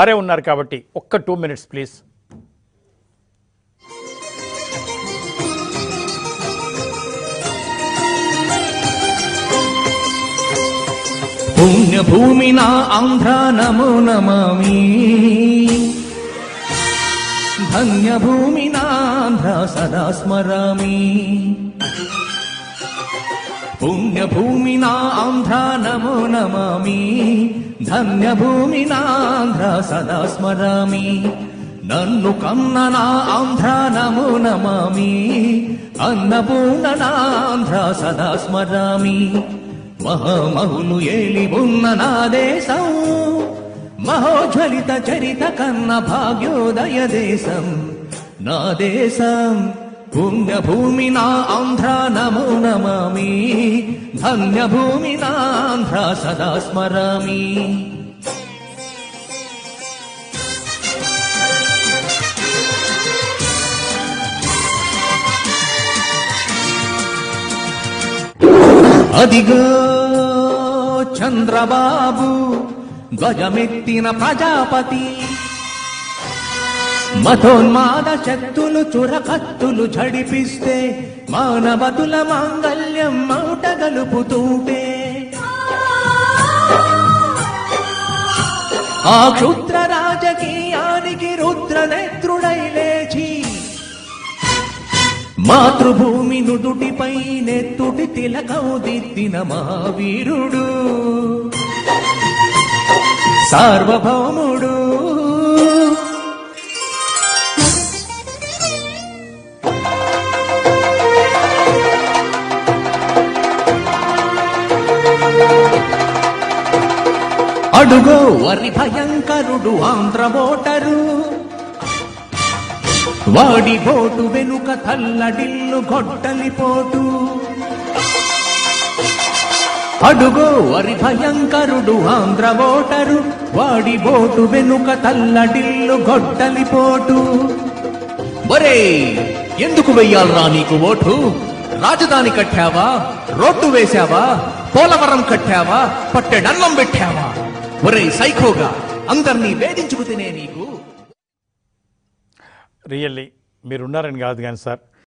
అరే ఉన్నారు కాబట్టి ఒక్క 2 minutes ప్లీజ్. పుణ్యభూమి నా ఆంధ్ర నమో నమామి, ధన్యభూమి నా ఆంధ్ర సదా స్మరామి. పుణ్యభూమి నా ఆంధ్ర నమో నమామి, ధన్యభూమి నా ఆంధ్ర సదా స్మరామి. నన్ను కన్న నా ఆంధ్ర నమో నమామి, అన్నపూర్ణ నా ఆంధ్ర సదా స్మరామి. మహామహులు ఏలి ఉన్న నా దేశం, మహోజ్వలిత చరిత కన్న భాగ్యోదయ దేశం నా దేశం. పుణ్యభూమి నా ఆంధ్ర నమో నమామి, ధన్యభూమి నా ఆంధ్ర సదా స్మరామి. అదిగో చంద్రబాబు ధ్వజమెత్తిన ప్రజాపతి, మతోన్మాద శక్తులు చురకత్తులు ఝడిపిస్తే మానవతుల మాంగల్యం మౌట గలుపుతూటే, ఆ క్షుద్ర రాజకీయానికి రుద్రనేత్రుడై లేచి మాతృభూమి నుదుటిపై నెత్తుటి తిలకం దిద్దిన మహావీరుడు సార్వభౌముడు. అడుగో వరి భయంకరుడు ఆంధ్ర ఓటరు, వాడి బోటు వెనుక తల్లడిల్లు గొడ్డలిపోటు. అడుగో వరి భయంకరుడు ఆంధ్ర ఓటరు, వాడి బోటు వెనుక తల్లడిల్లు గొడ్డలిపోటు. ఒరే ఎందుకు వెయ్యాలరా నీకు ఓటు? రాజధాని కట్టావా, రోడ్డు వేశావా, పోలవరం కట్టావా, పట్టెడన్నం పెట్టావా? ఒరే సైకోగా అందరినీ వేధించుకు తినే నీకు. రియల్లీ మీరున్నారని కాదు కానీ సార్,